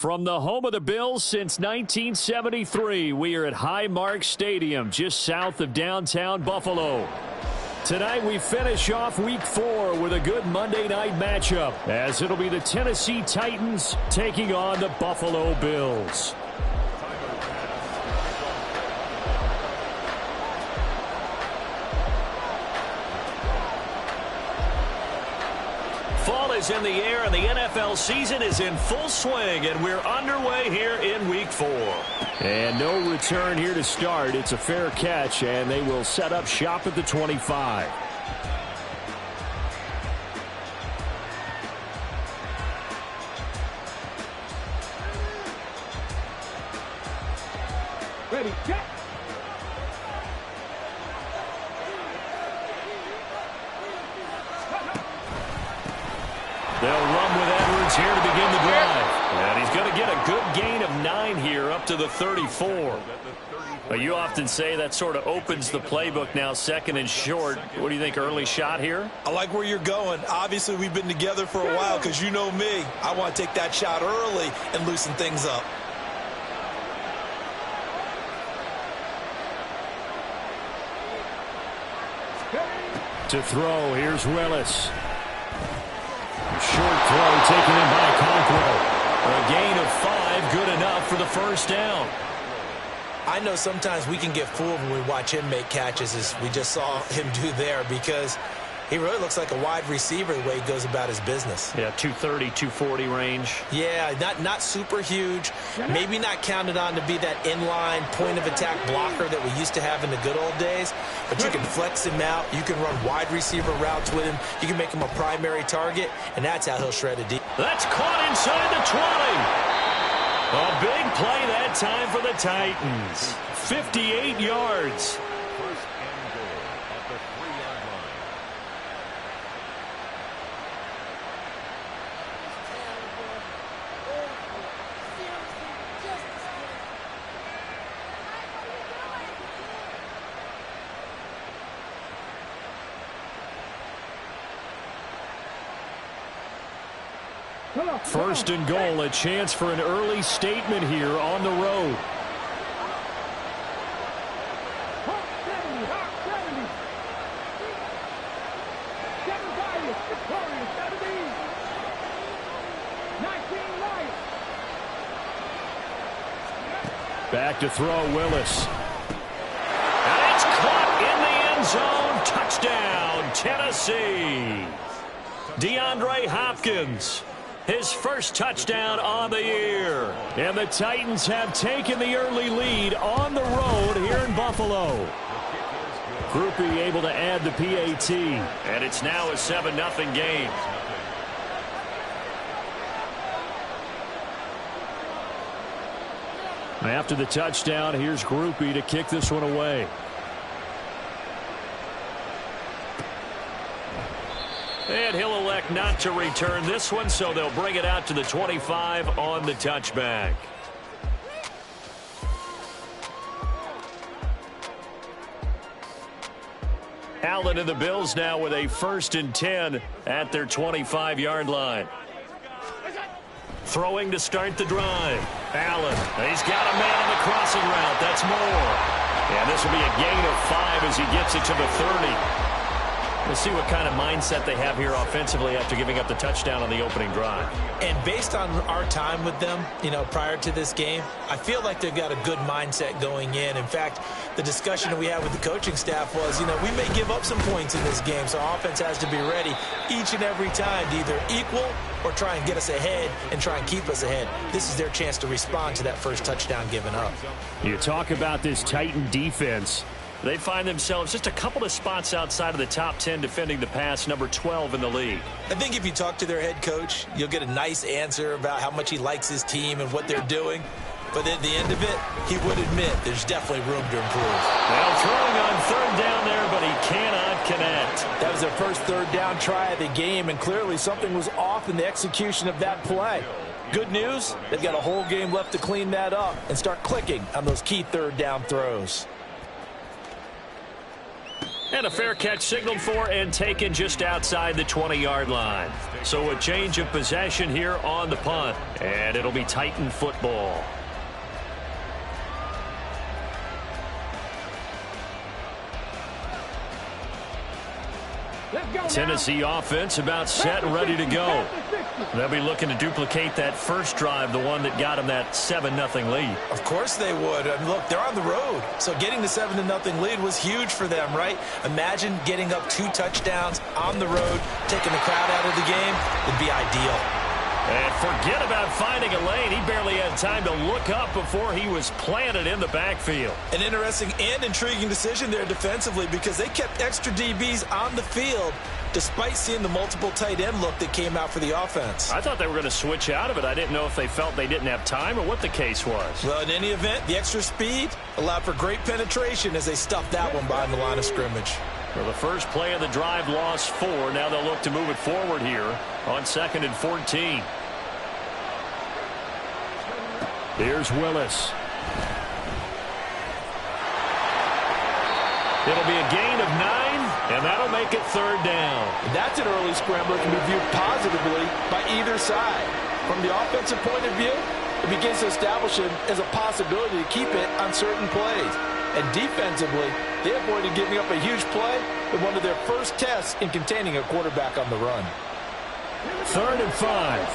From the home of the Bills since 1973, we are at Highmark Stadium, just south of downtown Buffalo. Tonight we finish off Week 4 with a good Monday night matchup, as it'll be the Tennessee Titans taking on the Buffalo Bills. Fall is in the air and the NFL season is in full swing, and we're underway here in Week 4. And no return here to start. It's a fair catch, and they will set up shop at the 25. Ready, get! They'll run with Edwards here to begin the drive. And he's going to get a good gain of 9 here up to the 34. But you often say that sort of opens the playbook now, second and short. What do you think, early shot here? I like where you're going. Obviously, we've been together for a while because you know me. I want to take that shot early and loosen things up. To throw, here's Willis. Short throw taken in by Conqueror. A gain of 5, good enough for the first down. I know sometimes we can get fooled when we watch him make catches, as we just saw him do there, because he really looks like a wide receiver the way he goes about his business. Yeah, 230, 240 range. Yeah, not super huge. Maybe not counted on to be that inline point-of-attack blocker that we used to have in the good old days. But you can flex him out. You can run wide receiver routes with him. You can make him a primary target, and that's how he'll shred a deep. That's caught inside the 20. A big play that time for the Titans. 58 yards. First and goal, a chance for an early statement here on the road. Back to throw, Willis. And it's caught in the end zone. Touchdown, Tennessee. DeAndre Hopkins. His first touchdown on the year. And the Titans have taken the early lead on the road here in Buffalo. Groupie able to add the PAT. And it's now a 7-0 game. After the touchdown, here's Groupie to kick this one away. And he'll elect not to return this one, so they'll bring it out to the 25 on the touchback. Allen and the Bills now with a 1st and 10 at their 25-yard line. Throwing to start the drive. Allen, he's got a man on the crossing route. That's more. And this will be a gain of 5 as he gets it to the 30. We'll see what kind of mindset they have here offensively after giving up the touchdown on the opening drive. And based on our time with them, prior to this game, I feel like they've got a good mindset going in. In fact, the discussion that we had with the coaching staff was, we may give up some points in this game, so our offense has to be ready each and every time to either equal or try and get us ahead and try and keep us ahead. This is their chance to respond to that first touchdown given up. You talk about this Titan defense. They find themselves just a couple of spots outside of the top 10 defending the pass, number 12 in the league. I think if you talk to their head coach, you'll get a nice answer about how much he likes his team and what they're doing. But at the end of it, he would admit there's definitely room to improve. Well, throwing on 3rd down there, but he cannot connect. That was their first 3rd down try of the game, and clearly something was off in the execution of that play. Good news, they've got a whole game left to clean that up and start clicking on those key 3rd down throws. And a fair catch signaled for and taken just outside the 20-yard line. So a change of possession here on the punt. And it'll be Titan football. Tennessee offense about set and ready to go. They'll be looking to duplicate that first drive, the one that got them that 7-0 lead. Of course they would. I mean, look, they're on the road. So getting the 7-0 lead was huge for them, right? Imagine getting up 2 touchdowns on the road, taking the crowd out of the game. It'd be ideal. And forget about finding a lane. He barely had time to look up before he was planted in the backfield. An interesting and intriguing decision there defensively because they kept extra DBs on the field despite seeing the multiple tight end look that came out for the offense. I thought they were going to switch out of it. I didn't know if they felt they didn't have time or what the case was. Well, in any event, the extra speed allowed for great penetration as they stuffed that one behind the line of scrimmage. Well, the first play of the drive lost 4. Now they'll look to move it forward here on 2nd and 14. Here's Willis. It'll be a gain of 9, and that'll make it 3rd down. That's an early scrambler that can be viewed positively by either side. From the offensive point of view, it begins to establish it as a possibility to keep it on certain plays. And defensively, they avoided giving up a huge play in one of their first tests in containing a quarterback on the run. 3rd and 5.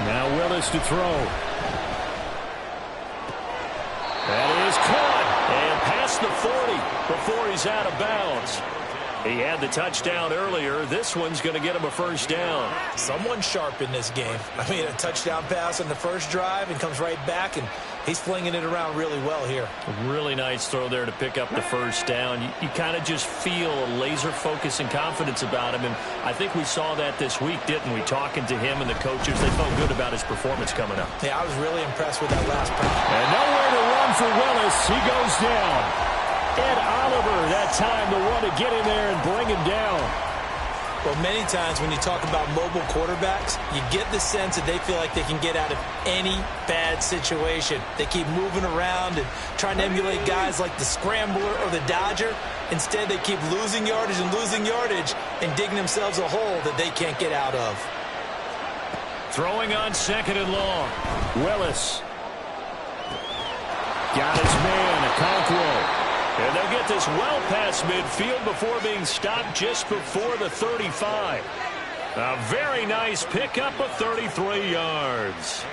Now Willis to throw. That is caught and past the 40 before he's out of bounds. He had the touchdown earlier. This one's going to get him a 1st down. Someone sharp in this game. I mean, a touchdown pass on the first drive and comes right back, and he's flinging it around really well here. A really nice throw there to pick up the 1st down. You kind of just feel a laser focus and confidence about him, and I think we saw that this week, didn't we? Talking to him and the coaches, they felt good about his performance coming up. Yeah, I was really impressed with that last pass. And nowhere to run for Willis. He goes down. Ed Oliver, that time, the one to get in there and bring him down. Well, many times when you talk about mobile quarterbacks, you get the sense that they feel like they can get out of any bad situation. They keep moving around and trying to emulate guys like the Scrambler or the Dodger. Instead, they keep losing yardage and digging themselves a hole that they can't get out of. Throwing on 2nd and long. Willis. Got his man, Okonkwo. And they'll get this well past midfield before being stopped just before the 35. A very nice pickup of 33 yards.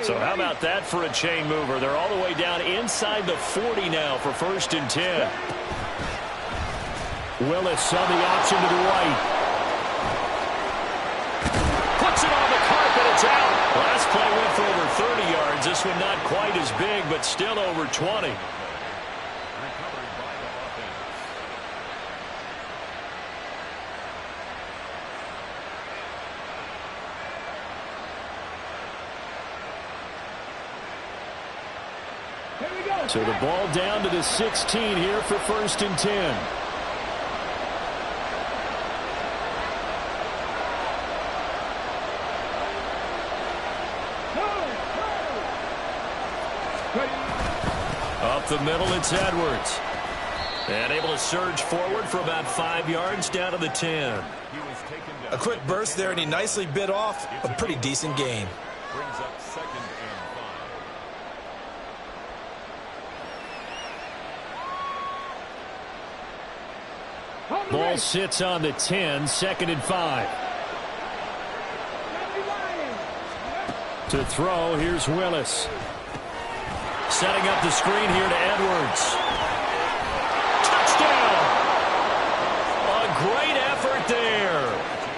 So how about that for a chain mover? They're all the way down inside the 40 now for 1st and 10. Willis on the option to the right. Puts it on the carpet. It's out. Last play went for over 30 yards. This one not quite as big, but still over 20. So the ball down to the 16 here for 1st and 10. Up the middle, it's Edwards. And able to surge forward for about 5 yards down to the 10. A quick burst there, and he nicely bit off a pretty decent gain. Brings up 2nd and 5. Ball sits on the 10, 2nd and 5. To throw, here's Willis. Setting up the screen here to Edwards. Touchdown! A great effort there.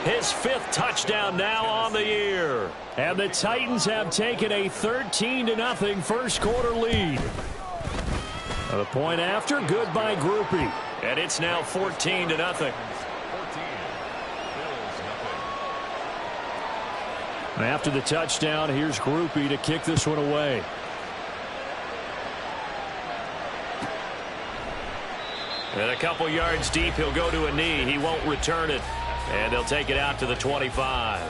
His 5th touchdown now on the year. And the Titans have taken a 13-0 first quarter lead. The point after, good by Groupie. And it's now 14-0. After the touchdown, here's Groupie to kick this one away. And a couple yards deep, he'll go to a knee. He won't return it. And they'll take it out to the 25.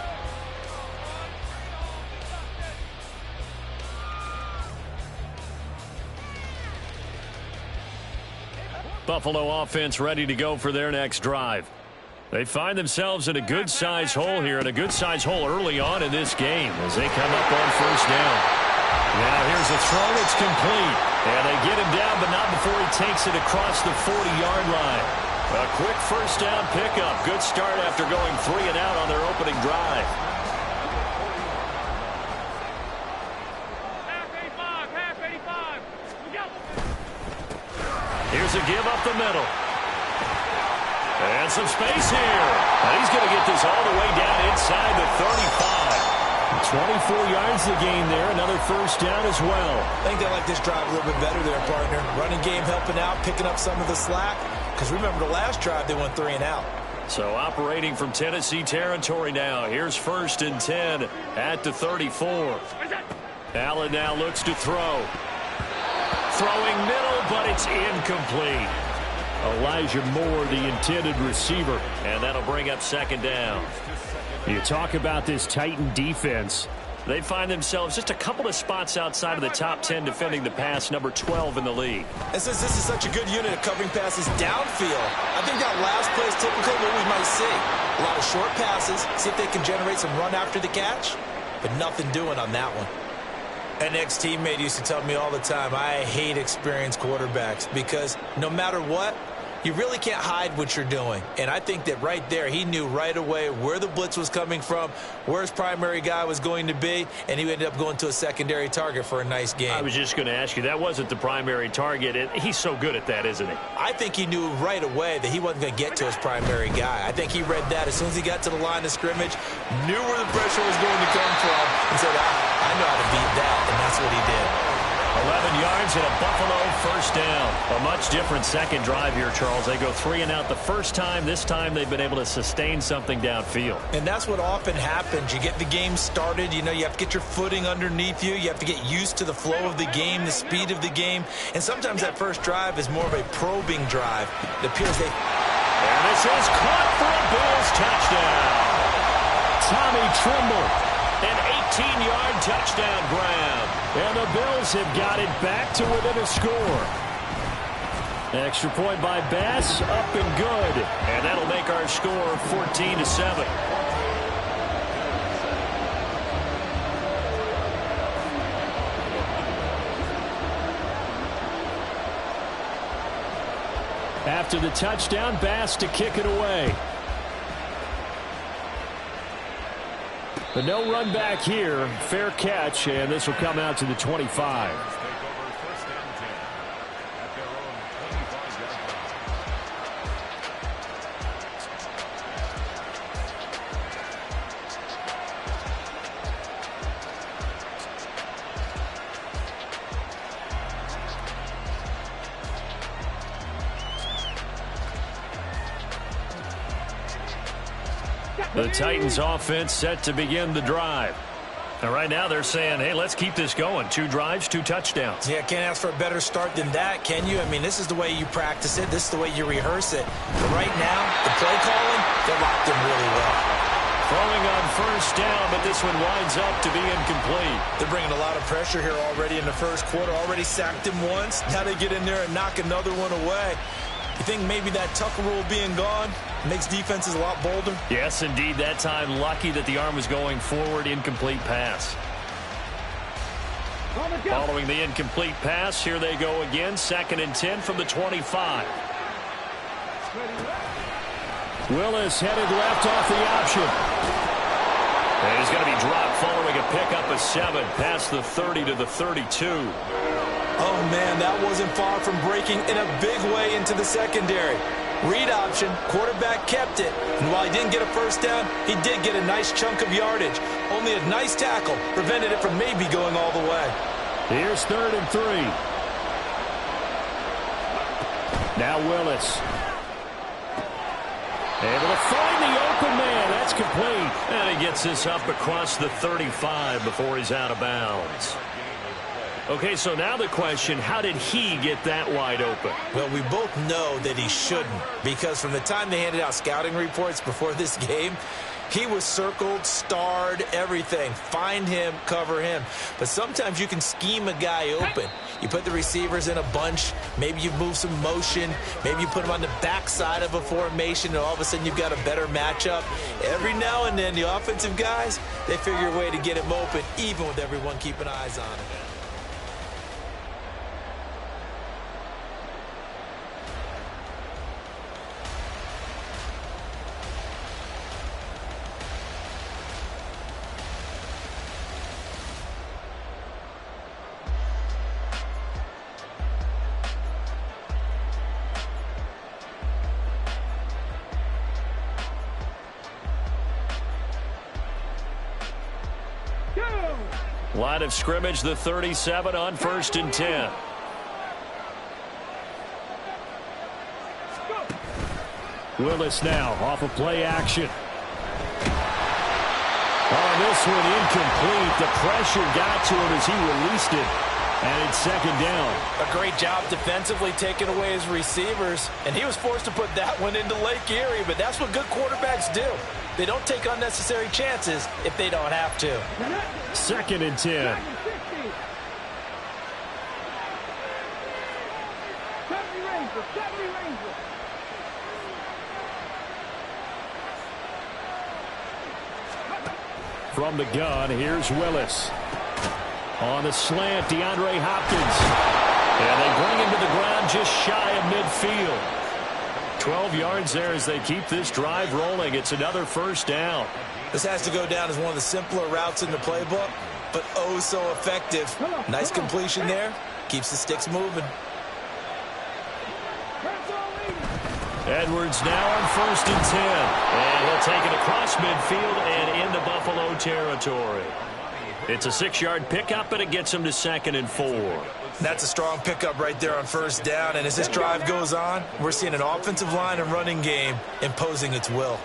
Buffalo offense ready to go for their next drive. They find themselves in a good-sized hole here, and a good-sized hole early on in this game as they come up on first down. Now here's a throw. It's complete. And they get him down, but not before he takes it across the 40-yard line. A quick first down pickup. Good start after going 3 and out on their opening drive. Half 85. Here's a give up the middle. And some space here. And he's going to get this all the way down inside the 35. 24 yards to gain there. Another first down as well. I think they like this drive a little bit better there, partner. Running game helping out, picking up some of the slack. Because remember, the last drive, they went 3 and out. So operating from Tennessee territory now. Here's first and 10 at the 34. Allen now looks to throw. Throwing middle, but it's incomplete. Elijah Moore, the intended receiver. And that'll bring up second down. You talk about this Titan defense. They find themselves just a couple of spots outside of the top 10 defending the pass, number 12 in the league. And since this is such a good unit of covering passes downfield, I think that last play is typical of what we might see. A lot of short passes, see if they can generate some run after the catch, but nothing doing on that one. An ex-teammate used to tell me all the time, I hate experienced quarterbacks because no matter what, you really can't hide what you're doing. And I think that right there, he knew right away where the blitz was coming from, where his primary guy was going to be, and he ended up going to a secondary target for a nice game. I was just going to ask you, that wasn't the primary target. He's so good at that, isn't he? I think he knew right away that he wasn't going to get to his primary guy. I think he read that as soon as he got to the line of scrimmage, knew where the pressure was going to come from, and said, I know how to beat that, and that's what he did. 11 yards and a Buffalo first down. A much different second drive here, Charles. They go 3 and out the first time. This time they've been able to sustain something downfield. And that's what often happens. You get the game started. You know, you have to get your footing underneath you. You have to get used to the flow of the game, the speed of the game. And sometimes that first drive is more of a probing drive. It appears they... And this is caught for a Bills touchdown. Tommy Tremble. An 18-yard touchdown grab. And the Bills have got it back to within a score. Extra point by Bass, up and good. And that'll make our score 14-7. After the touchdown, Bass to kick it away. But no run back here. Fair catch, and this will come out to the 25. The Titans offense set to begin the drive. And right now they're saying, hey, let's keep this going. 2 drives, 2 touchdowns. Yeah, can't ask for a better start than that, can you? I mean, this is the way you practice it. This is the way you rehearse it. But right now, the play calling, they're locked in really well. Throwing on first down, but this one winds up to be incomplete. They're bringing a lot of pressure here already in the first quarter. Already sacked him once. Now they get in there and knock another one away. You think maybe that Tucker rule being gone makes defenses a lot bolder? Yes, indeed. That time, lucky that the arm was going forward. Incomplete pass. Following the incomplete pass, here they go again. 2nd and 10 from the 25. Willis headed left off the option. And he's going to be dropped following a pickup of 7 past the 30 to the 32. Oh, man, that wasn't far from breaking in a big way into the secondary. Read option, quarterback kept it. And while he didn't get a first down, he did get a nice chunk of yardage. Only a nice tackle prevented it from maybe going all the way. Here's 3rd and 3. Now Willis. Able to find the open man. That's complete. And he gets this up across the 35 before he's out of bounds. Okay, so now the question, how did he get that wide open? Well, we both know that he shouldn't, because from the time they handed out scouting reports before this game, he was circled, starred, everything. Find him, cover him. But sometimes you can scheme a guy open. You put the receivers in a bunch. Maybe you move some motion. Maybe you put them on the backside of a formation, and all of a sudden you've got a better matchup. Every now and then, the offensive guys, they figure a way to get him open, even with everyone keeping eyes on him. Line of scrimmage, the 37 on 1st and 10. Willis now off of play action. Oh, this one incomplete. The pressure got to him as he released it. And it's 2nd down. A great job defensively taking away his receivers. And he was forced to put that one into Lake Erie. But that's what good quarterbacks do. They don't take unnecessary chances if they don't have to. 2nd and 10. From the gun, here's Willis. On the slant, DeAndre Hopkins. And they bring him to the ground just shy of midfield. 12 yards there as they keep this drive rolling. It's another 1st down. This has to go down as one of the simpler routes in the playbook, but oh so effective. Nice completion there. Keeps the sticks moving. Edwards now on 1st and 10. And he'll take it across midfield and into Buffalo territory. It's a 6-yard pickup, and it gets him to 2nd and 4. That's a strong pickup right there on 1st down. And as this drive goes on, we're seeing an offensive line and running game imposing its will.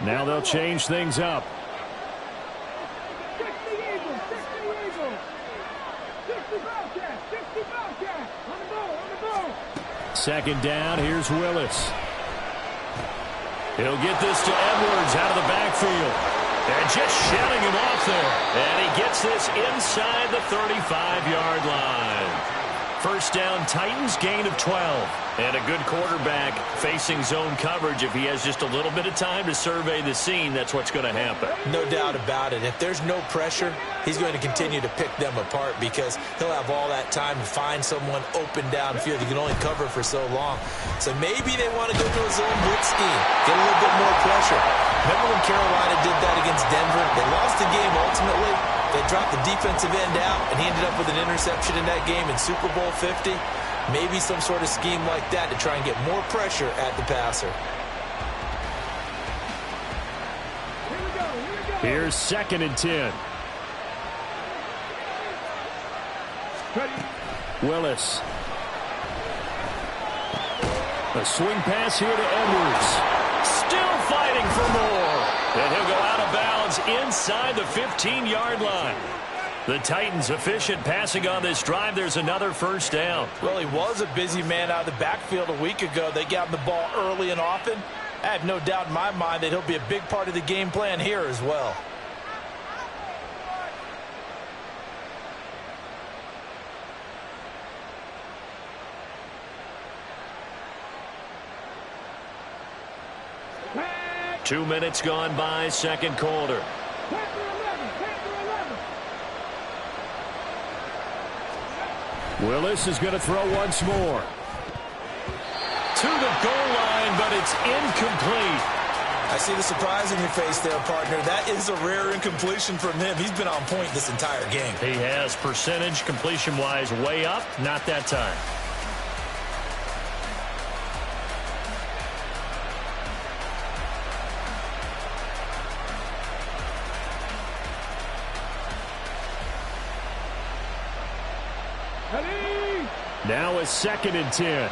Now they'll change things up. Second down, here's Willis. He'll get this to Edwards out of the backfield. And just shutting him off there. And he gets this inside the 35-yard line. 1st down, Titans, gain of 12. And a good quarterback facing zone coverage. If he has just a little bit of time to survey the scene, that's what's going to happen. No doubt about it. If there's no pressure, he's going to continue to pick them apart because he'll have all that time to find someone open downfield. He can only cover for so long. So maybe they want to go to a zone blitz scheme, get a little bit more pressure. Remember when Carolina did that against Denver? They lost the game ultimately. They dropped the defensive end out, and he ended up with an interception in that game in Super Bowl 50. Maybe some sort of scheme like that to try and get more pressure at the passer. Here's 2nd and 10. Willis. A swing pass here to Edwards. Still fighting for more. And he'll go out of bounds inside the 15-yard line. The Titans efficient passing on this drive. There's another 1st down. Well, he was a busy man out of the backfield a week ago. They got him the ball early and often. I have no doubt in my mind that he'll be a big part of the game plan here as well. Two minutes gone by, 2nd quarter. Willis is going to throw once more. To the goal line, but it's incomplete. I see the surprise in your face there, partner. That is a rare incompletion from him. He's been on point this entire game. He has percentage completion-wise way up, not that time. Now a 2nd and 10.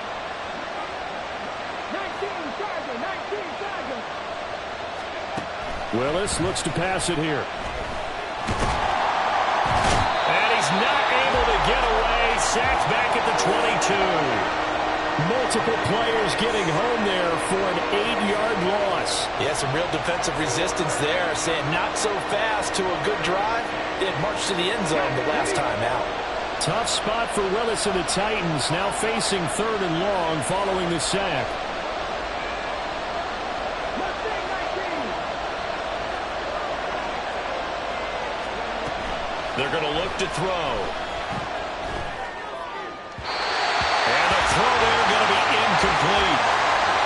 Willis looks to pass it here. sacked back at the 22. Multiple players getting home there for an 8-yard loss. Yeah, some real defensive resistance there, saying not so fast to a good drive. They had marched to the end zone the last time out. Tough spot for Willis and the Titans, now facing 3rd and long following the sack. They're going to look to throw. And the throw there going to be incomplete.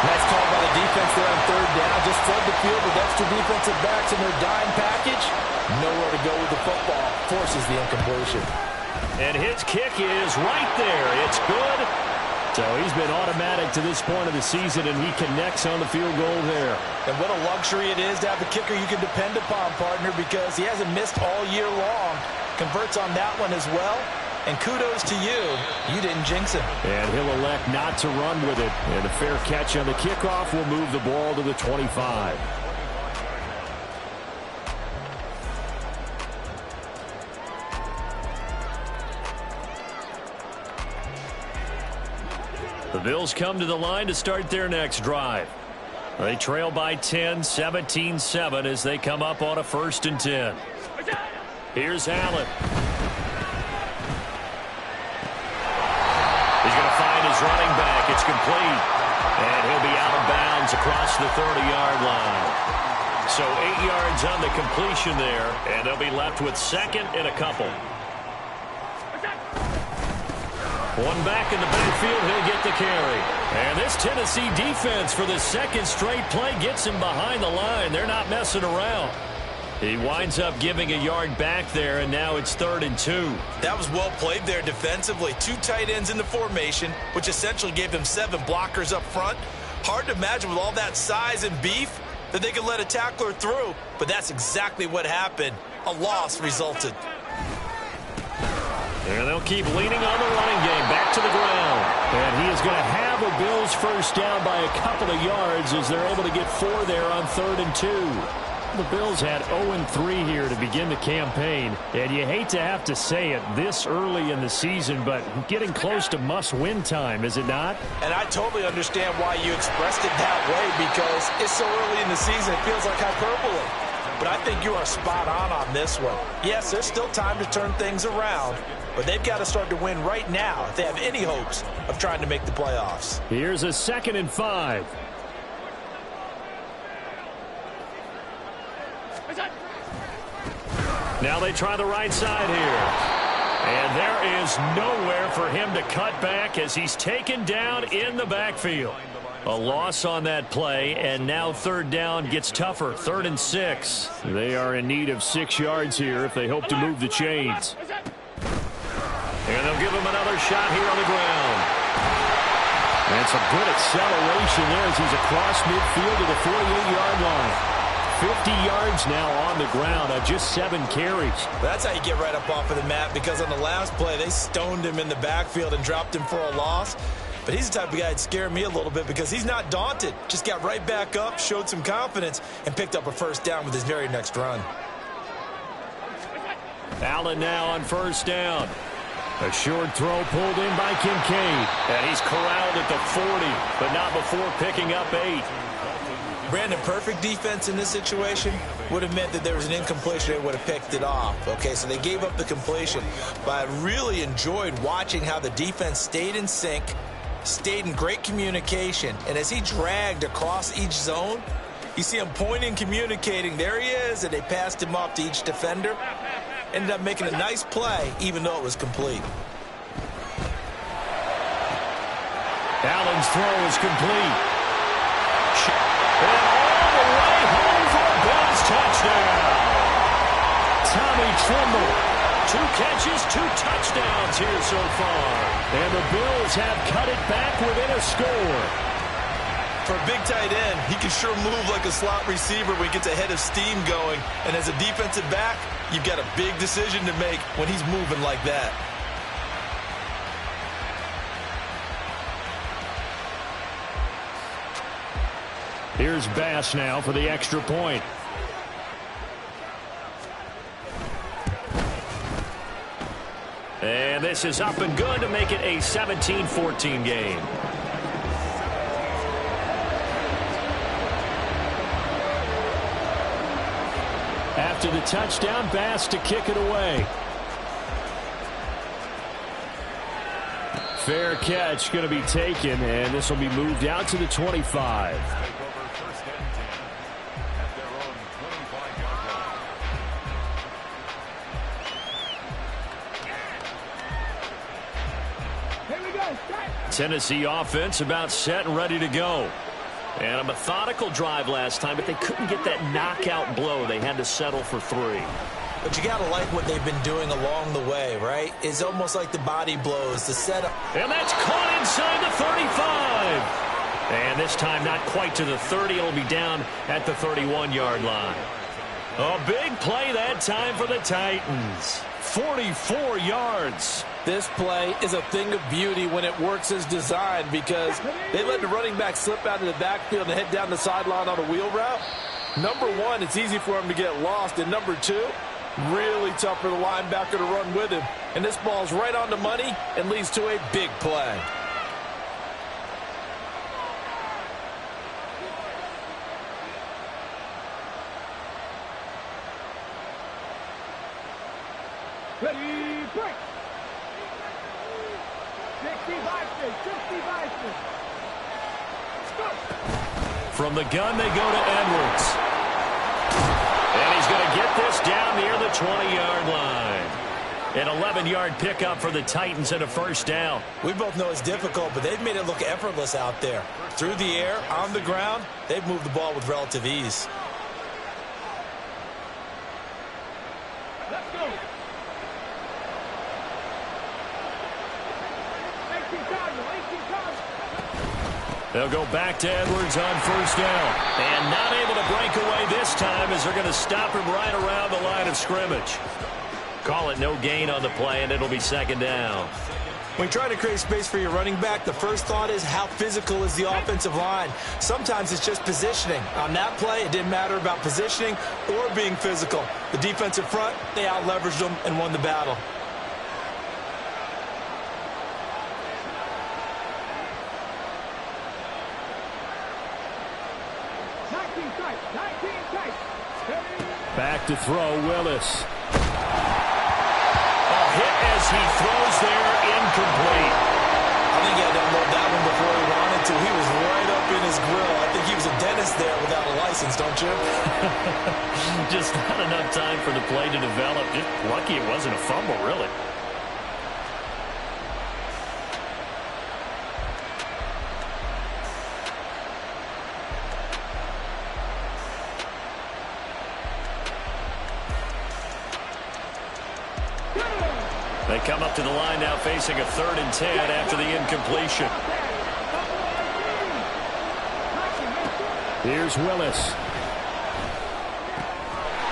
Nice call by the defense there on 3rd down. Just flood the field with extra defensive backs in their dime package. Nowhere to go with the football. Forces the incompletion. And his kick is right there. It's good. So he's been automatic to this point of the season, and he connects on the field goal there. And what a luxury it is to have a kicker you can depend upon, partner, because he hasn't missed all year long. Converts on that one as well. And kudos to you. You didn't jinx him. And he'll elect not to run with it. And a fair catch on the kickoff will move the ball to the 25. The Bills come to the line to start their next drive. They trail by 10, 17-7 as they come up on a 1st and 10. Here's Allen. He's going to find his running back. It's complete. And he'll be out of bounds across the 30-yard line. So 8 yards on the completion there, and they'll be left with 2nd and a couple. One back in the backfield, he'll get the carry. And this Tennessee defense for the 2nd straight play gets him behind the line. They're not messing around. He winds up giving a yard back there, and now it's 3rd and 2. That was well played there defensively. 2 tight ends in the formation, which essentially gave them 7 blockers up front. Hard to imagine with all that size and beef that they could let a tackler through, but that's exactly what happened. A loss resulted. And they'll keep leaning on the running game. Back to the ground. And he is going to have a Bills first down by a couple of yards as they're able to get 4 there on 3rd and 2. The Bills had 0-3 here to begin the campaign. And you hate to have to say it this early in the season, but getting close to must-win time, is it not? And I totally understand why you expressed it that way, because it's so early in the season it feels like hyperbole. But I think you are spot on this one. Yes, there's still time to turn things around, but they've got to start to win right now if they have any hopes of trying to make the playoffs. Here's a 2nd and 5. Now they try the right side here. And there is nowhere for him to cut back as he's taken down in the backfield. A loss on that play, and now 3rd down gets tougher. 3rd and 6. They are in need of 6 yards here if they hope to move the chains. And they'll give him another shot here on the ground. And some good acceleration there as he's across midfield to the 48-yard line. 50 yards now on the ground on just 7 carries. That's how you get right up off of the mat, because on the last play, they stoned him in the backfield and dropped him for a loss. But he's the type of guy that'd scare me a little bit because he's not daunted. Just got right back up, showed some confidence, and picked up a first down with his very next run. Allen now on 1st down. A short throw pulled in by Kincaid. And he's corralled at the 40, but not before picking up 8. Brandon, perfect defense in this situation would have meant that there was an incompletion. They would have picked it off. Okay, so they gave up the completion. But I really enjoyed watching how the defense stayed in sync, stayed in great communication, and as he dragged across each zone, you see him pointing, communicating. There he is, and they passed him off to each defender. Ended up making a nice play, even though it was complete. Allen's throw is complete. And all the way home for a Bills touchdown. Tommy Tremble. 2 catches, 2 touchdowns here so far. And the Bills have cut it back within a score. For a big tight end, he can sure move like a slot receiver when he gets a head of steam going. And as a defensive back, you've got a big decision to make when he's moving like that. Here's Bass now for the extra point. And this is up and good to make it a 17-14 game. After the touchdown, Bass to kick it away. Fair catch going to be taken, and this will be moved out to the 25. Tennessee offense about set and ready to go. And a methodical drive last time, but they couldn't get that knockout blow. They had to settle for 3. But you got to like what they've been doing along the way, right? It's almost like the body blows, the setup. And that's caught inside the 35. And this time not quite to the 30. It'll be down at the 31-yard line. A big play that time for the Titans. 44 yards. This play is a thing of beauty when it works as designed because they let the running back slip out of the backfield and head down the sideline on a wheel route. Number one, it's easy for him to get lost. And number two, really tough for the linebacker to run with him. And this ball's right on the money and leads to a big play. Ready, break. 65. From the gun, they go to Edwards. And he's going to get this down near the 20-yard line. An 11-yard pickup for the Titans and a first down. We both know it's difficult, but they've made it look effortless out there. Through the air, on the ground, they've moved the ball with relative ease. Let's go. They'll go back to Edwards on first down. And not able to break away this time as they're going to stop him right around the line of scrimmage. Call it no gain on the play, and it'll be second down. When you try to create space for your running back, the first thought is how physical is the offensive line. Sometimes it's just positioning. On that play, it didn't matter about positioning or being physical. The defensive front, they out-leveraged them and won the battle. Back to throw, Willis. A hit as he throws there, incomplete. I think he had to unload that one before he wanted to. He was right up in his grill. I think he was a dentist there without a license, don't you? Just not enough time for the play to develop. Just lucky it wasn't a fumble, really. They come up to the line now facing a 3rd and 10 after the incompletion. Here's Willis.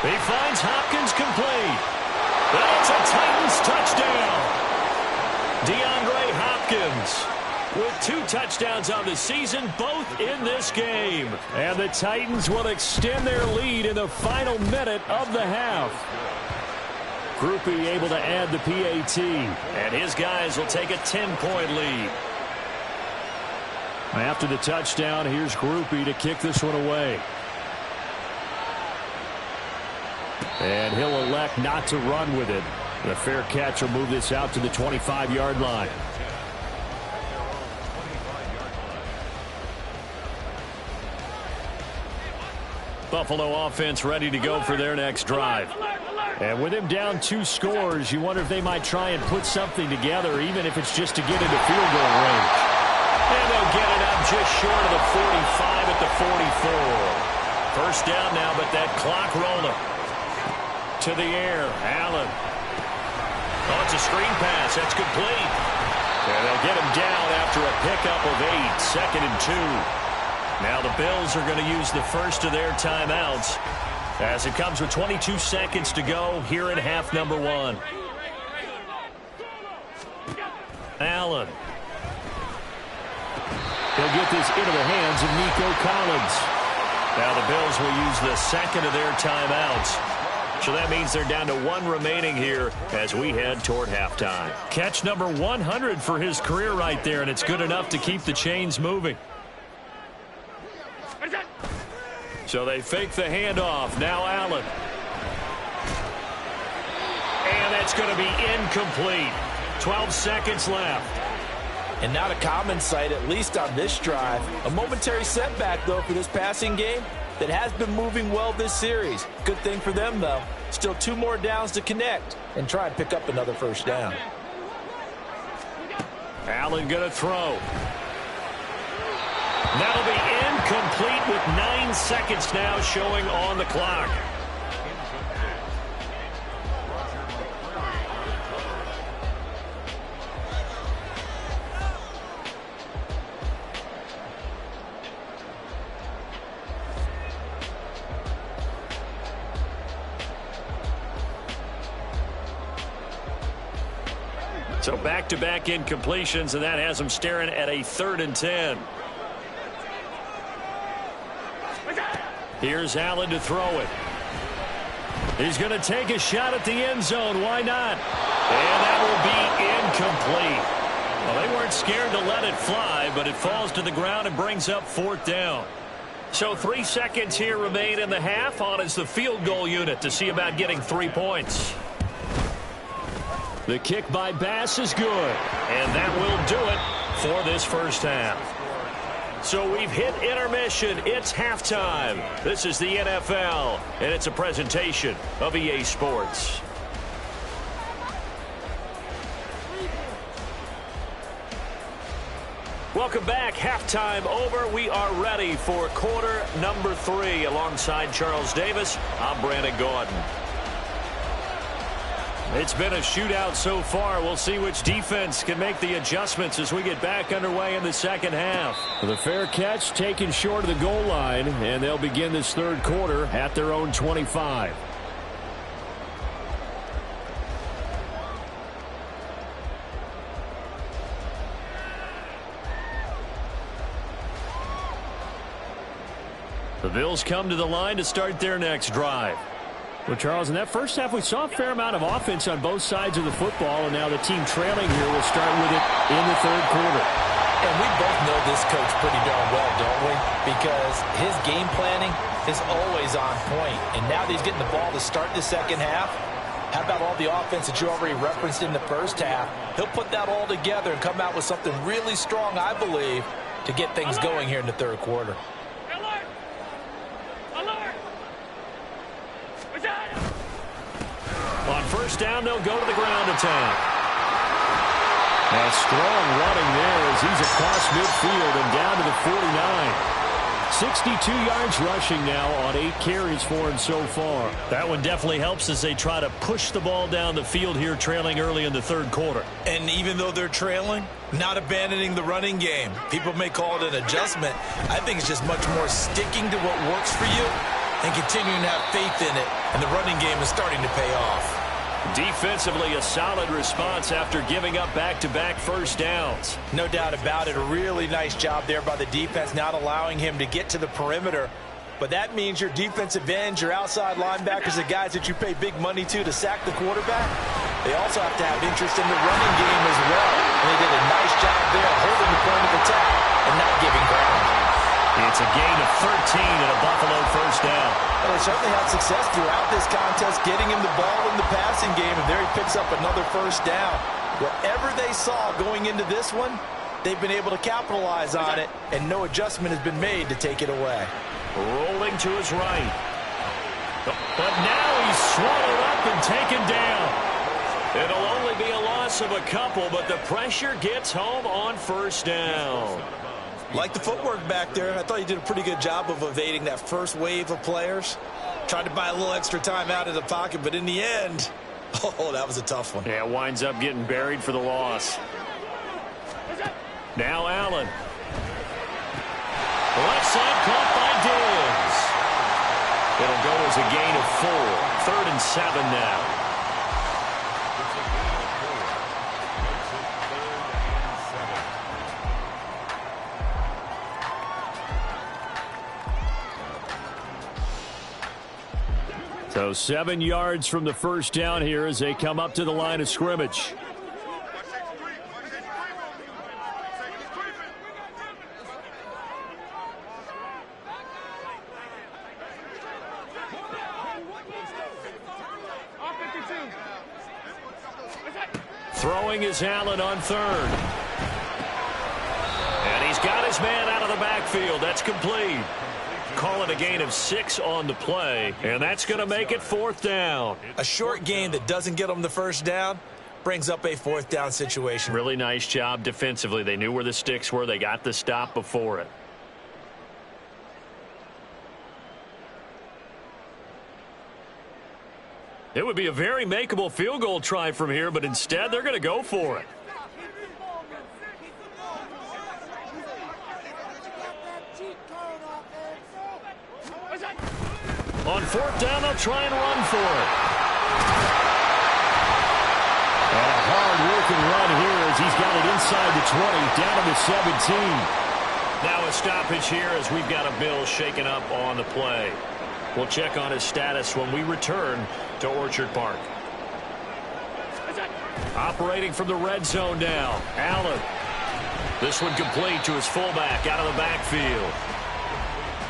He finds Hopkins complete. And it's a Titans touchdown. DeAndre Hopkins with 2 touchdowns on the season, both in this game. And the Titans will extend their lead in the final minute of the half. Groupie able to add the PAT. And his guys will take a 10-point lead. After the touchdown, here's Groupie to kick this one away. And he'll elect not to run with it. The fair catch will move this out to the 25-yard line. Buffalo offense ready to go for their next drive. And with him down 2 scores, you wonder if they might try and put something together, even if it's just to get into field goal range. And they'll get it up just short of the 45 at the 44. First down now, but that clock rolling. To the air, Allen. Oh, it's a screen pass. That's complete. And they'll get him down after a pickup of 8, 2nd and 2. Now the Bills are going to use the first of their timeouts as it comes with 22 seconds to go here in half number 1. Allen. He'll get this into the hands of Nico Collins. Now the Bills will use the second of their timeouts So that means they're down to 1 remaining here as we head toward halftime. Catch number 100 for his career right there, and it's good enough to keep the chains moving. So they fake the handoff. Now Allen. And that's going to be incomplete. 12 seconds left. And not a common sight, at least on this drive. A momentary setback, though, for this passing game that has been moving well this series. Good thing for them, though. Still 2 more downs to connect and try and pick up another first down. Allen going to throw. That'll be incomplete with 9 seconds now showing on the clock. So back-to-back incompletions, and that has them staring at a 3rd and 10. Here's Allen to throw it. He's going to take a shot at the end zone. Why not? And that will be incomplete. Well, they weren't scared to let it fly, but it falls to the ground and brings up 4th down. So 3 seconds here remain in the half. On is the field goal unit to see about getting 3 points. The kick by Bass is good. And that will do it for this first half. So we've hit intermission. It's halftime. This is the NFL, and it's a presentation of EA Sports. Welcome back. Halftime over. We are ready for quarter number 3. Alongside Charles Davis, I'm Brandon Gordon. It's been a shootout so far. We'll see which defense can make the adjustments as we get back underway in the second half. The fair catch taken short of the goal line, and they'll begin this 3rd quarter at their own 25. The Bills come to the line to start their next drive. Well, Charles, in that first half, we saw a fair amount of offense on both sides of the football, and now the team trailing here will start with it in the 3rd quarter. And we both know this coach pretty darn well, don't we? Because his game planning is always on point. And now that he's getting the ball to start the second half, how about all the offense that you already referenced in the first half? He'll put that all together and come out with something really strong, I believe, to get things going here in the 3rd quarter. On first down, they'll go to the ground attack. A strong running there as he's across midfield and down to the 49. 62 yards rushing now on 8 carries for him so far. That one definitely helps as they try to push the ball down the field here, trailing early in the 3rd quarter. And even though they're trailing, not abandoning the running game. People may call it an adjustment. I think it's just much more sticking to what works for you and continuing to have faith in it, and the running game is starting to pay off. Defensively, a solid response after giving up back-to-back first downs. No doubt about it. A really nice job there by the defense, not allowing him to get to the perimeter. But that means your defensive ends, your outside linebackers, the guys that you pay big money to sack the quarterback, they also have to have interest in the running game as well. And they did a nice job there holding the point of attack and not giving ground. It's a gain of 13 and a Buffalo first down. Well, they certainly had success throughout this contest, getting him the ball in the passing game, and there he picks up another first down. Whatever they saw going into this one, they've been able to capitalize on it, and no adjustment has been made to take it away. Rolling to his right. But now he's swallowed up and taken down. It'll only be a loss of a couple, but the pressure gets home on first down. Like the footwork back there, I thought he did a pretty good job of evading that first wave of players. Tried to buy a little extra time out of the pocket, but in the end, oh, that was a tough one. Yeah, winds up getting buried for the loss. Now Allen. Left side caught by Diggs. It'll go as a gain of 4. 3rd and 7 now. So 7 yards from the first down here as they come up to the line of scrimmage. Throwing is Allen on third. And he's got his man out of the backfield. That's complete. Call it a gain of 6 on the play, and that's going to make it 4th down. A short gain that doesn't get them the first down brings up a 4th down situation. Really nice job defensively. They knew where the sticks were. They got the stop before it. It would be a very makeable field goal try from here, but instead they're going to go for it. On 4th down, they'll try and run for it. And a hard-working run here as he's got it inside the 20, down to the 17. Now a stoppage here as we've got a Bill shaken up on the play. We'll check on his status when we return to Orchard Park. Operating from the red zone now, Allen. This one complete to his fullback out of the backfield.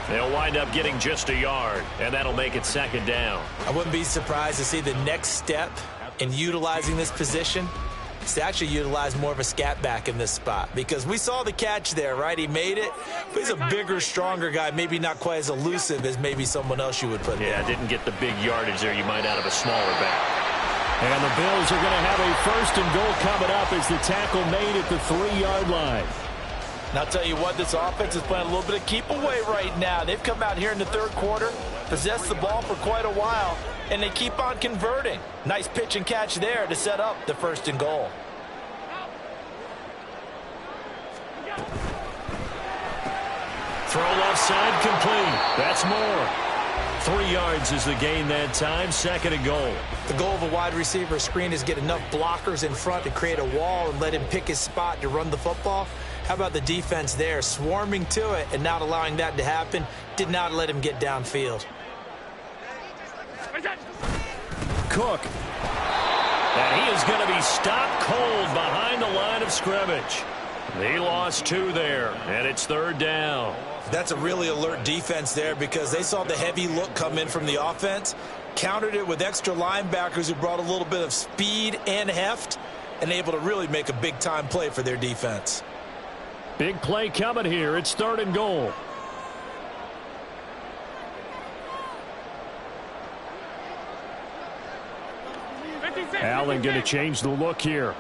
They'll wind up getting just a yard, and that'll make it 2nd down. I wouldn't be surprised to see the next step in utilizing this position is to actually utilize more of a scat back in this spot, because we saw the catch there, right? He made it, but he's a bigger, stronger guy, maybe not quite as elusive as maybe someone else you would put there. Yeah, didn't get the big yardage there you might out of a smaller back. And the Bills are going to have a 1st and goal coming up as the tackle made at the 3-yard line. And I'll tell you what, this offense is playing a little bit of keep away right now. They've come out here in the 3rd quarter, possessed the ball for quite a while, and they keep on converting. Nice pitch and catch there to set up the 1st and goal. Throw left side complete. That's more. 3 yards is the gain that time. 2nd and goal. The goal of a wide receiver screen is get enough blockers in front to create a wall and let him pick his spot to run the football. How about the defense there, swarming to it and not allowing that to happen? Did not let him get downfield. Cook. And he is going to be stopped cold behind the line of scrimmage. He lost 2 there, and it's 3rd down. That's a really alert defense there because they saw the heavy look come in from the offense, countered it with extra linebackers who brought a little bit of speed and heft, and able to really make a big-time play for their defense. Big play coming here. It's 3rd and goal. Allen going to change the look here.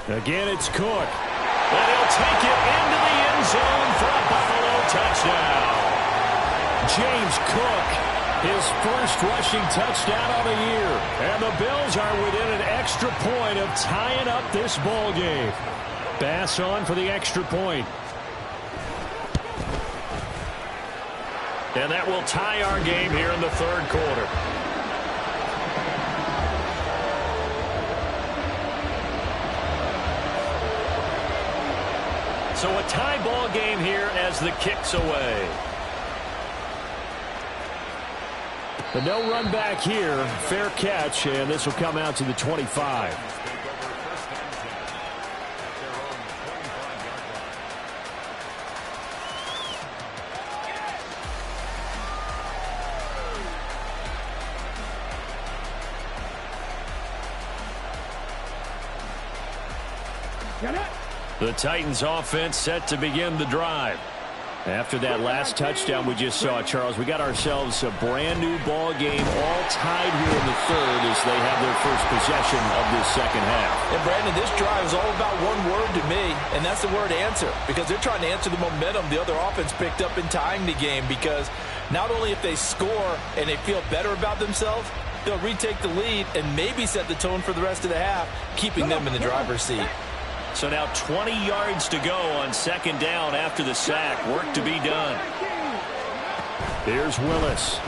Again, it's Cook. And he'll take it into the end zone for a Buffalo touchdown. James Cook, his first rushing touchdown of the year. And the Bills are within an extra point of tying up this ball game. Bass on for the extra point. And that will tie our game here in the 3rd quarter. So a tie ball game here as the kick's away. The no run back here, fair catch, and this will come out to the 25. The Titans offense set to begin the drive. After that last touchdown we just saw, Charles, we got ourselves a brand new ball game, all tied here in the 3rd as they have their first possession of this 2nd half. And Brandon, this drive is all about one word to me, and that's the word answer, because they're trying to answer the momentum the other offense picked up in tying the game, because not only if they score and they feel better about themselves, they'll retake the lead and maybe set the tone for the rest of the half, keeping them in the driver's seat. So now 20 yards to go on 2nd down after the sack. Work to be done. Here's Willis.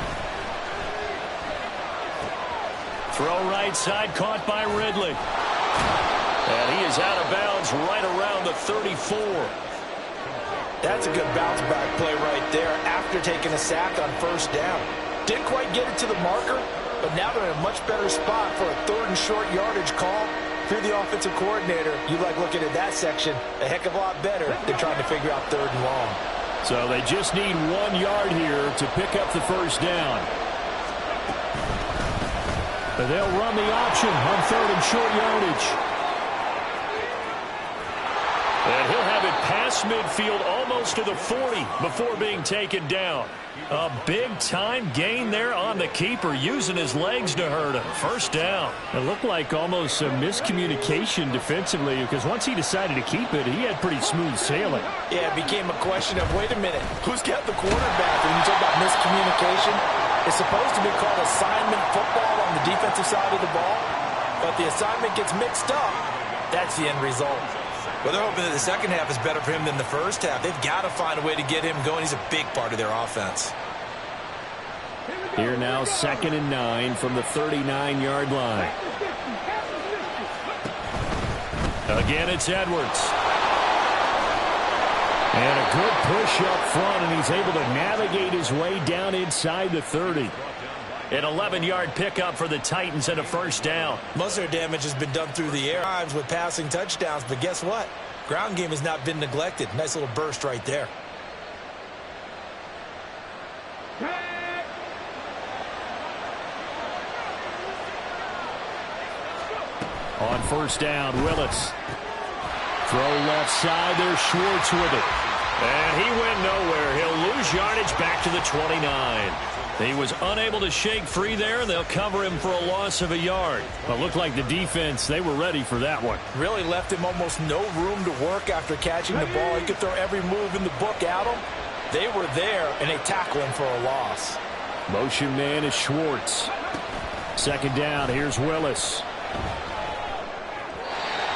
Throw right side, caught by Ridley. And he is out of bounds right around the 34. That's a good bounce-back play right there after taking a sack on first down. Didn't quite get it to the marker, but now they're in a much better spot for a 3rd and short yardage call. If you're the offensive coordinator, you like looking at that section a heck of a lot better than trying to figure out 3rd and long. So they just need 1 yard here to pick up the first down. But they'll run the option on 3rd and short yardage. And he'll have it past midfield almost to the 40 before being taken down. A big-time gain there on the keeper, using his legs to hurt him. First down. It looked like almost a miscommunication defensively, because once he decided to keep it, he had pretty smooth sailing. Yeah, it became a question of, wait a minute, who's got the quarterback? And you talk about miscommunication, it's supposed to be called assignment football on the defensive side of the ball, but the assignment gets mixed up. That's the end result. Well, they're hoping that the second half is better for him than the first half. They've got to find a way to get him going. He's a big part of their offense. Here now, 2nd and 9 from the 39-yard line. Again, it's Edwards. And a good push up front, and he's able to navigate his way down inside the 30. An 11-yard pickup for the Titans and a first down. Most of their damage has been done through the air times with passing touchdowns, but guess what? Ground game has not been neglected. Nice little burst right there. On first down, Willis. Throw left side, there's Schwartz with it. And he went nowhere. He'll lose yardage back to the 29. He was unable to shake free there, and they'll cover him for a loss of a yard. But looked like the defense, they were ready for that one. Really left him almost no room to work after catching the ball. He could throw every move in the book at him. They were there, and they tackle him for a loss. Motion man is Schwartz. 2nd down, here's Willis.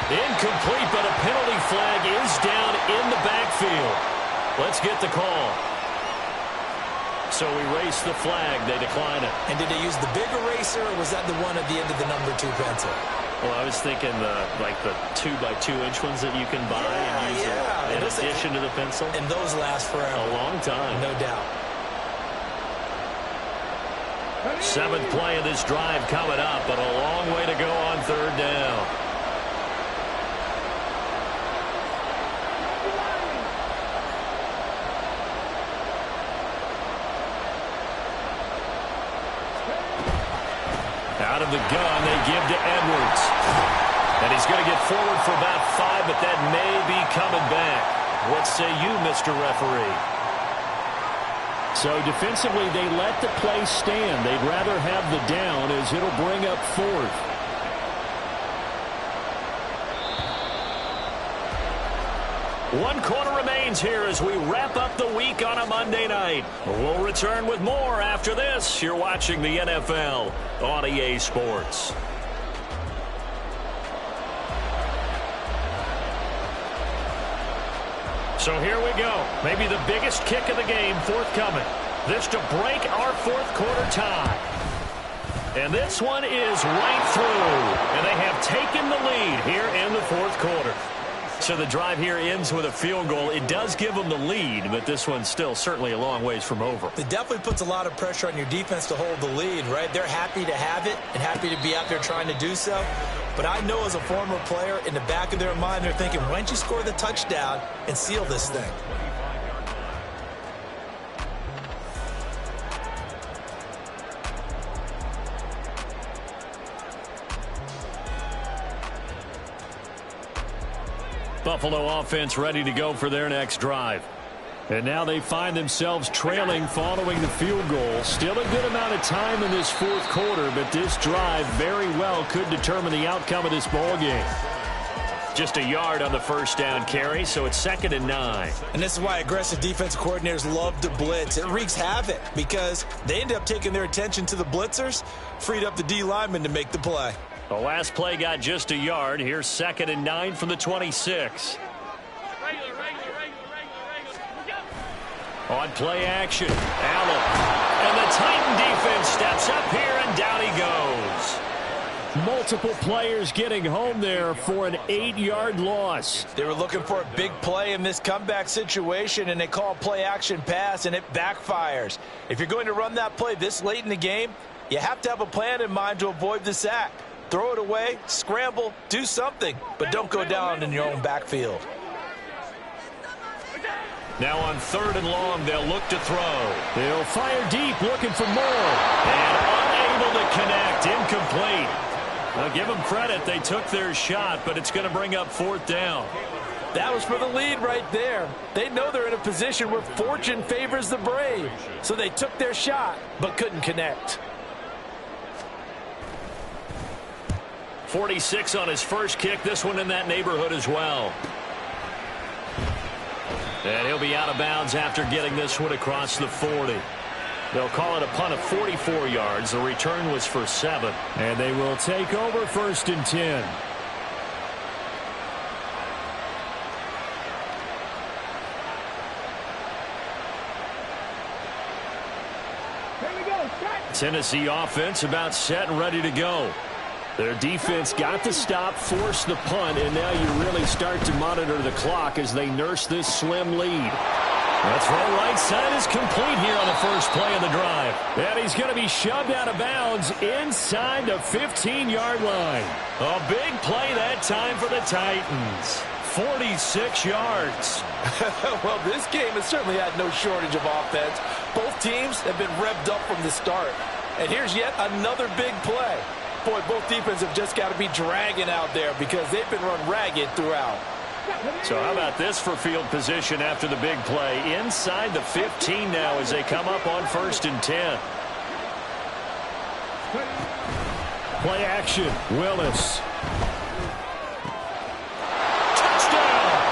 Incomplete, but a penalty flag is down in the backfield. Let's get the call. So erase the flag. They decline it. And did they use the big eraser, or was that the one at the end of the number 2 pencil? Well, I was thinking like the 2x2-inch ones that you can buy and use in addition to the pencil. And those last forever. A long time. No doubt. 7th play of this drive coming up, but a long way to go on 3rd down. Out of the gun, they give to Edwards. And he's going to get forward for about 5, but that may be coming back. What say you, Mr. Referee? So defensively, they let the play stand. They'd rather have the down, as it'll bring up 4th. One quarter remains here as we wrap up the week on a Monday night. We'll return with more after this. You're watching the NFL on EA Sports. So here we go. Maybe the biggest kick of the game forthcoming. This to break our 4th quarter tie. And this one is right through. And they have taken the lead here in the 4th quarter. So the drive here ends with a field goal. It does give them the lead, but this one's still certainly a long ways from over. It definitely puts a lot of pressure on your defense to hold the lead, right? They're happy to have it and happy to be out there trying to do so. But I know as a former player, in the back of their mind, they're thinking, why don't you score the touchdown and seal this thing? Buffalo offense ready to go for their next drive. And now they find themselves trailing following the field goal. Still a good amount of time in this 4th quarter, but this drive very well could determine the outcome of this ball game. Just a yard on the first down carry, so it's 2nd and 9. And this is why aggressive defensive coordinators love to blitz. It wreaks havoc because they end up taking their attention to the blitzers, freed up the D lineman to make the play. The last play got just a yard. Here's 2nd and 9 from the 26. On play action, Allen. And the Titan defense steps up here, and down he goes. Multiple players getting home there for an 8-yard loss. They were looking for a big play in this comeback situation, and they call play action pass, and it backfires. If you're going to run that play this late in the game, you have to have a plan in mind to avoid the sack. Throw it away, scramble, do something, but don't go down in your own backfield. Now on 3rd and long, they'll look to throw. They'll fire deep, looking for more. And unable to connect, incomplete. I'll give them credit. They took their shot, but it's going to bring up 4th down. That was for the lead right there. They know they're in a position where fortune favors the brave. So they took their shot, but couldn't connect. 46 on his first kick. This one in that neighborhood as well. And he'll be out of bounds after getting this one across the 40. They'll call it a punt of 44 yards. The return was for 7. And they will take over 1st and 10. Tennessee offense about set and ready to go. Their defense got the stop, forced the punt, and now you really start to monitor the clock as they nurse this slim lead. The throw right side is complete here on the first play of the drive. And he's going to be shoved out of bounds inside the 15-yard line. A big play that time for the Titans. 46 yards. Well, this game has certainly had no shortage of offense. Both teams have been revved up from the start. And here's yet another big play. Boy, both defenses have just got to be dragging out there because they've been run ragged throughout. So how about this for field position after the big play? Inside the 15 now as they come up on 1st and 10. Play action. Willis. Touchdown!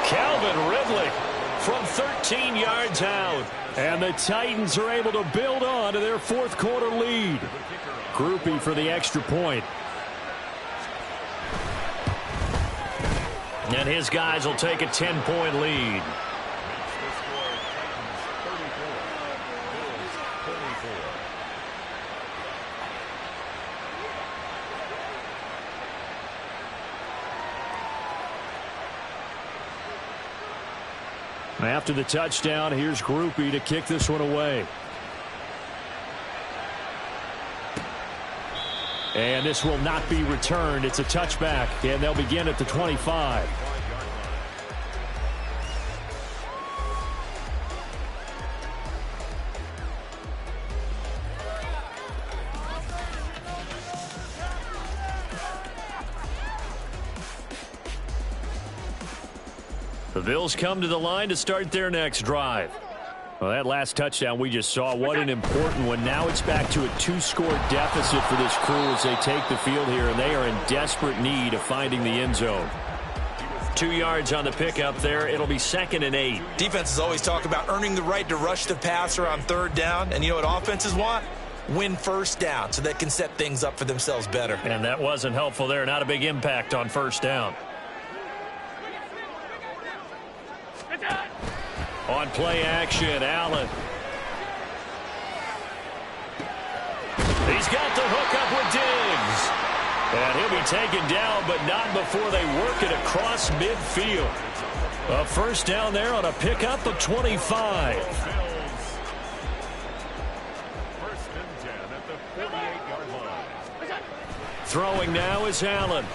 Calvin Ridley from 13 yards out. And the Titans are able to build on to their 4th quarter lead. Groupie for the extra point. And his guys will take a 10-point lead. After the touchdown, here's Groupie to kick this one away. And this will not be returned. It's a touchback, and they'll begin at the 25. The Bills come to the line to start their next drive. Well, that last touchdown we just saw, what an important one. Now it's back to a 2-score deficit for this crew as they take the field here, and they are in desperate need of finding the end zone. 2 yards on the pickup there. It'll be 2nd and 8. Defenses always talk about earning the right to rush the passer on 3rd down, and you know what offenses want? Win 1st down so they can set things up for themselves better. And that wasn't helpful there. Not a big impact on 1st down. On play action, Allen. He's got the hook up with Diggs. And he'll be taken down, but not before they work it across midfield. A 1st down there on a pickup of 25. Throwing now is Allen.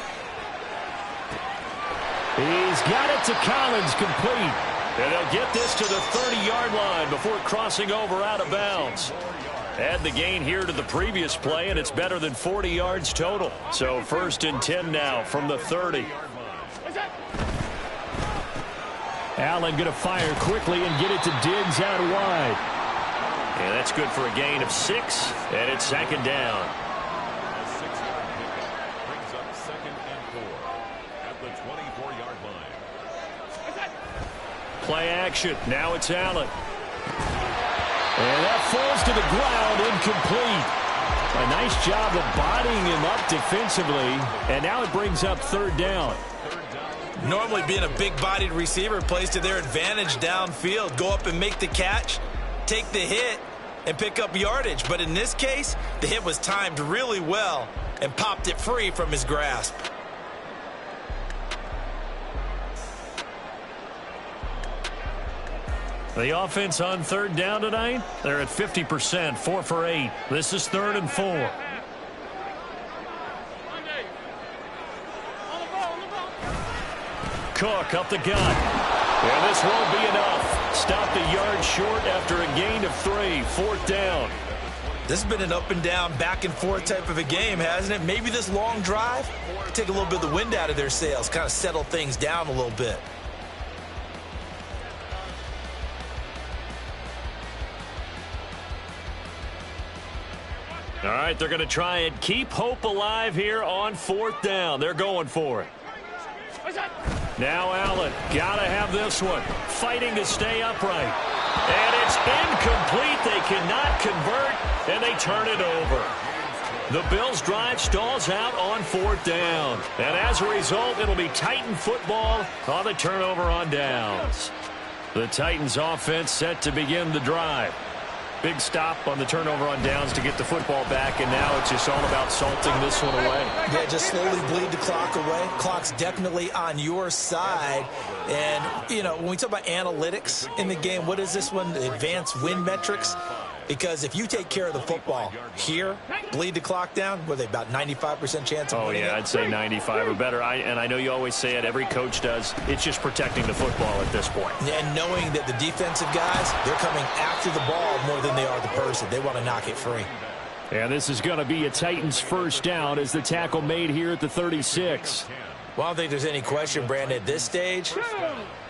He's got it to Collins, complete. And they'll get this to the 30-yard line before crossing over out of bounds. Add the gain here to the previous play, and it's better than 40 yards total. So 1st and 10 now from the 30. Allen going to fire quickly and get it to Diggs out wide. And that's good for a gain of 6, and it's 2nd down. Play action. Now it's Allen. And that falls to the ground, incomplete. A nice job of bodying him up defensively. And now it brings up 3rd down. Normally being a big-bodied receiver plays to their advantage downfield. Go up and make the catch, take the hit, and pick up yardage. But in this case, the hit was timed really well. and popped it free from his grasp. The offense on third down tonight, they're at 50%, 4 for 8. This is 3rd and 4. Cook up the gut. And this won't be enough. Stopped a yard short after a gain of 3, 4th down. This has been an up and down, back and forth type of a game, hasn't it? Maybe this long drive could take a little bit of the wind out of their sails, kind of settle things down a little bit. All right, they're going to try and keep hope alive here on 4th down. They're going for it. Now Allen, got to have this one. Fighting to stay upright. And it's incomplete. They cannot convert, and they turn it over. The Bills' drive stalls out on 4th down. And as a result, it'll be Titan football on the turnover on downs. The Titans' offense set to begin the drive. Big stop on the turnover on downs to get the football back, and now it's just all about salting this one away. Yeah, just slowly bleed the clock away. Clock's definitely on your side. And, you know, when we talk about analytics in the game, what is this one? The advanced win metrics? Because if you take care of the football here, bleed the clock down, were they about 95% chance of winning it? I'd say 95 or better. And I know you always say it, every coach does. It's just protecting the football at this point. And knowing that the defensive guys, they're coming after the ball more than they are the person. They want to knock it free. And this is going to be a Titans first down as the tackle made here at the 36. Well, I don't think there's any question, Brandon, at this stage.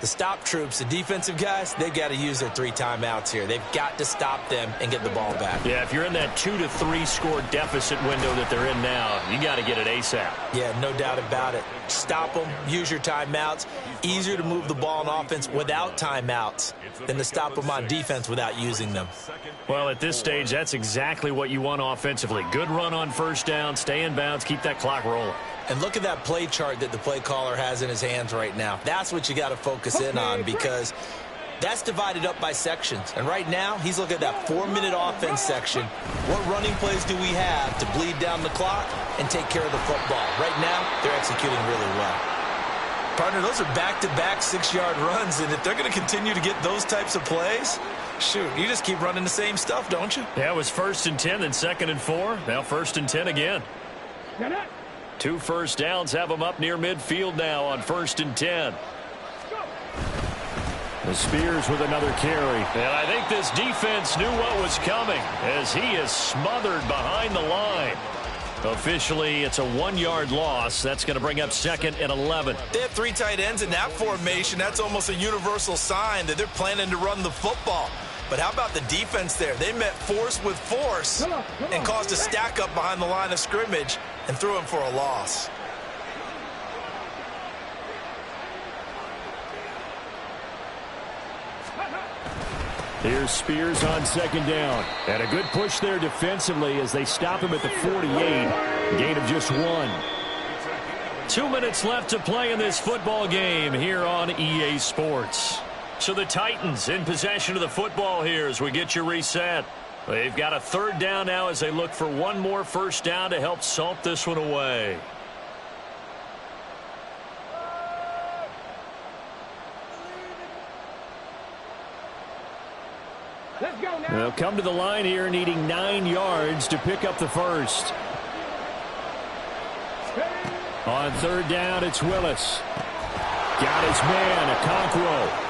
The stop troops, the defensive guys, they've got to use their 3 timeouts here. They've got to stop them and get the ball back. Yeah, if you're in that 2 to 3 score deficit window that they're in now, you got to get it ASAP. Yeah, no doubt about it. Stop them, use your timeouts. Easier to move the ball on offense without timeouts than to stop them on defense without using them. Well, at this stage, that's exactly what you want offensively. Good run on first down, stay in bounds, keep that clock rolling. And look at that play chart that the play caller has in his hands right now. That's what you got to focus in on, because that's divided up by sections. And right now, he's looking at that 4-minute offense section. What running plays do we have to bleed down the clock and take care of the football? Right now, they're executing really well. Partner, those are back-to-back 6-yard runs, and if they're going to continue to get those types of plays, shoot, you just keep running the same stuff, don't you? Yeah, it was 1st and 10, then 2nd and 4. Now 1st and 10 again. 2 first downs have them up near midfield now on 1st and 10. The Spears with another carry. And I think this defense knew what was coming as he is smothered behind the line. Officially, it's a 1-yard loss. That's going to bring up 2nd and 11. They have 3 tight ends in that formation. That's almost a universal sign that they're planning to run the football. But how about the defense there? They met force with force and caused a stack up behind the line of scrimmage and threw him for a loss. Here's Spears on 2nd down. And a good push there defensively as they stop him at the 48. Gain of just 1. 2 minutes left to play in this football game here on EA Sports. So the Titans in possession of the football here as we get you reset. They've got a 3rd down now as they look for one more first down to help salt this one away. They'll come to the line here needing 9 yards to pick up the first. On 3rd down, it's Willis. Got his man, Okonkwo.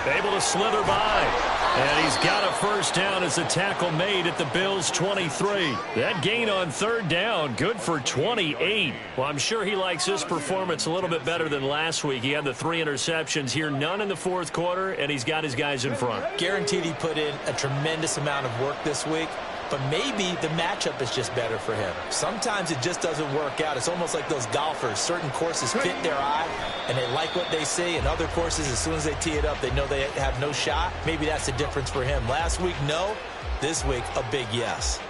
Able to slither by. And he's got a first down as a tackle made at the Bills' 23. That gain on 3rd down, good for 28. Well, I'm sure he likes this performance a little bit better than last week. He had the 3 interceptions here, none in the 4th quarter, and he's got his guys in front. Guaranteed he put in a tremendous amount of work this week. But maybe the matchup is just better for him. Sometimes it just doesn't work out. It's almost like those golfers. Certain courses fit their eye, and they like what they see. And other courses, as soon as they tee it up, they know they have no shot. Maybe that's the difference for him. Last week, no. This week, a big yes.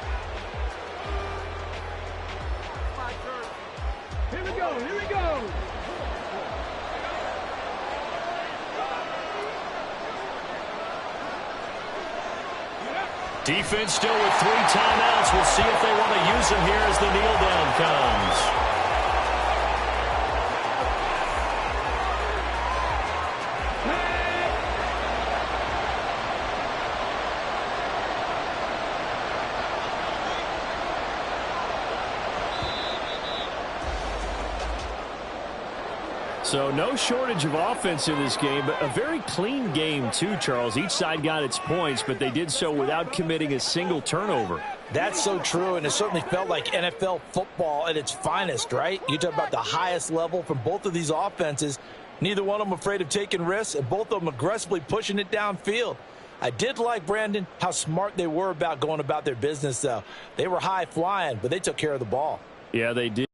Here we go. Here we go. Defense still with 3 timeouts. We'll see if they want to use them here as the kneel down comes. So no shortage of offense in this game, but a very clean game too, Charles. Each side got its points, but they did so without committing a single turnover. That's so true, and it certainly felt like NFL football at its finest, right? You talk about the highest level from both of these offenses. Neither one of them afraid of taking risks, and both of them aggressively pushing it downfield. I did like, Brandon, how smart they were about going about their business, though. They were high flying, but they took care of the ball. Yeah, they did.